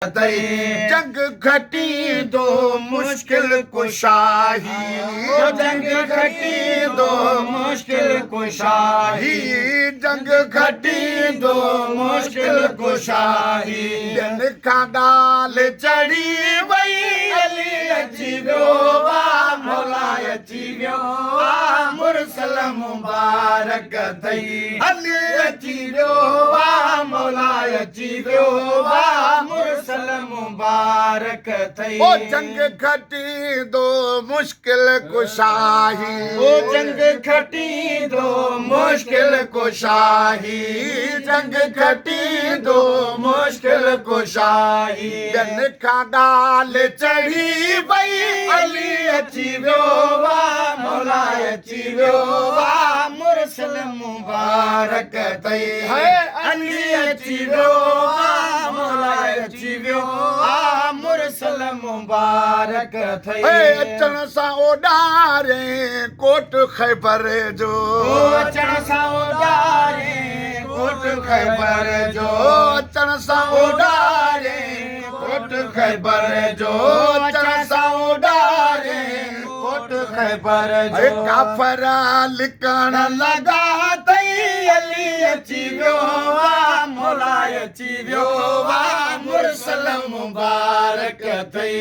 जंग घटी दो मुश्किल कुशाही, जंग घटी दो मुश्किल कुशाही, जंग घटी दो मुश्किल कुशाही। दिन खां डाल चढ़ी वई अली अची वियो वाह मौला अची वियो वाह मुरसल मुबारक थई अली अची वियो वाह मौला अची वियो वाह मुरसल मुबारक थई। ओ जंग घटी दो मुश्किल कुशाही, ओ जंग घटी दो मुश्किल कुशाही, जंग घटी दो मुश्किल कुशाही। दिन खां डाल चढ़ी वई अली अची वियो वाह मौला अची वियो वाह मुरसल मुबारक थई अली अची वियो वाह मौला अची वियो वाह मुरसल मुबारक थई। अचण सां ओॾारे कोट ख़ैबर जो, अचण सां ओॾारे कोट ख़ैबर जो, अचण सां ओॾारे कोट ख़ैबर जो, अचण सां ओॾारे कोट ख़ैबर जो। काफ़र लिकण लॻा तई अली अची वियो वाह मौला अची वियो वाह मुरसल मुबारक थई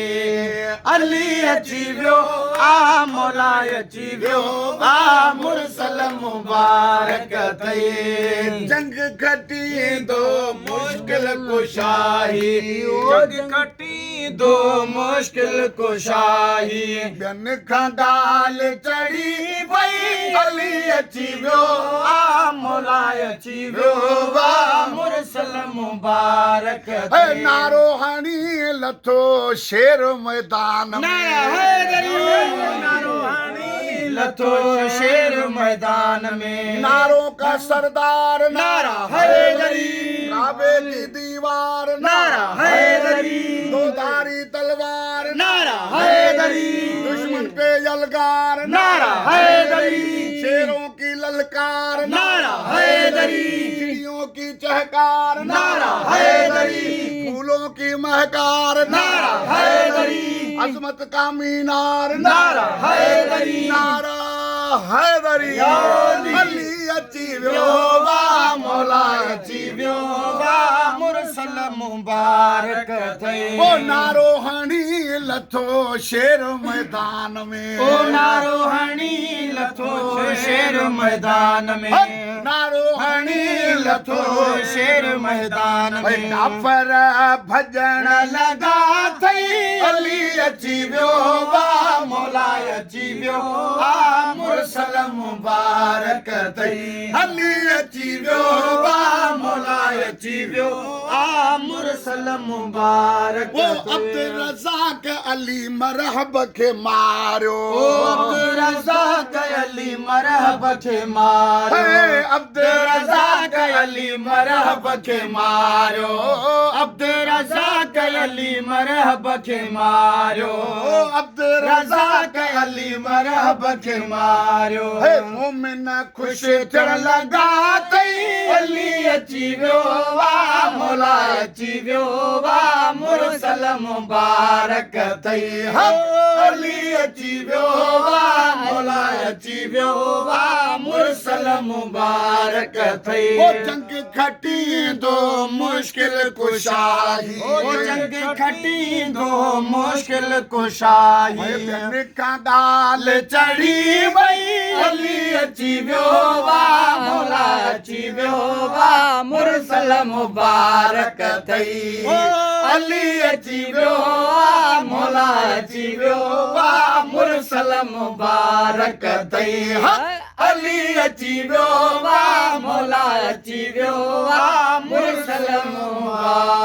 अली अची वियो वाह मौला अची वियो वाह मुरसल मुबारक थई। जंग घटी दो मुश्किल कुशाही, जंग घटी दो मुश्किल कुशाही। दिन खां डाल चढ़ी वई अली अची वियो वाह मौला अची वियो वाह मुरसल मुबारक थई। नारो हणी लथो शेर मैदान में, नारो हणी लथो शेर मैदान में। नारों का सरदार नारा हैदरी, काबे की दीवार नारा हैदरी, दोधारी तलवार नारा हैदरी, दुश्मन पे यलगार नारा हैदरी, शेरों की ललकार नारा हैदरी, चिड़ियों की चहकार नारा हैदरी, फूलों की महकार नारा हैदरी, अजमत का मीनार नारा हैदरी, नारा हैदरी। अली अची वियो वाह मौला अची वियो वाह मुरसल मुबारक थई। ओ नारो हणी लथो शेर मैदान में, ओ नारो हणी लथो शेर मैदान में, नारो हणी लथो शेर मैदान में। काफ़र भजण लॻा थई अली अची वियो वाह मौला अची वियो वाह मुरसल मुबारक थई अली अची वियो वाह मौला अची वियो वाह मुरसल मुबारक। वो अब्दुल रज़ाक अली मरहब खे मारियो, अब्दुल रज़ाक अली मरहब खे मारियो, अब्दुल रज़ाक अली मरहब खे मारियो, अब्दुल रज़ाक अली मरहब खे मारियो, अब्दुल रज़ाक अली मरहब खे मारियो। मोमिन ख़ुशि थियण लॻा तई अली अची वियो वाह मौला अची वियो वाह मुरसल मुबारक थई अली अची वियो वाह मौला अची वियो वाह मुरसल मुबारक थई। ओ जंग घटी दो मुश्किल कुशाही, ओ जंग घटी दो मुश्किल कुशाही। दिन खां डाल चढ़ी वई अली अची वियो वाह मौला अची वियो वाह मुरसल मुबारक थई अली अची वियो वाह मौला अची वियो वाह मुरसल मुबारक थई अली अची वियो वाह मौला अची वियो वाह मुरसल मुबारक।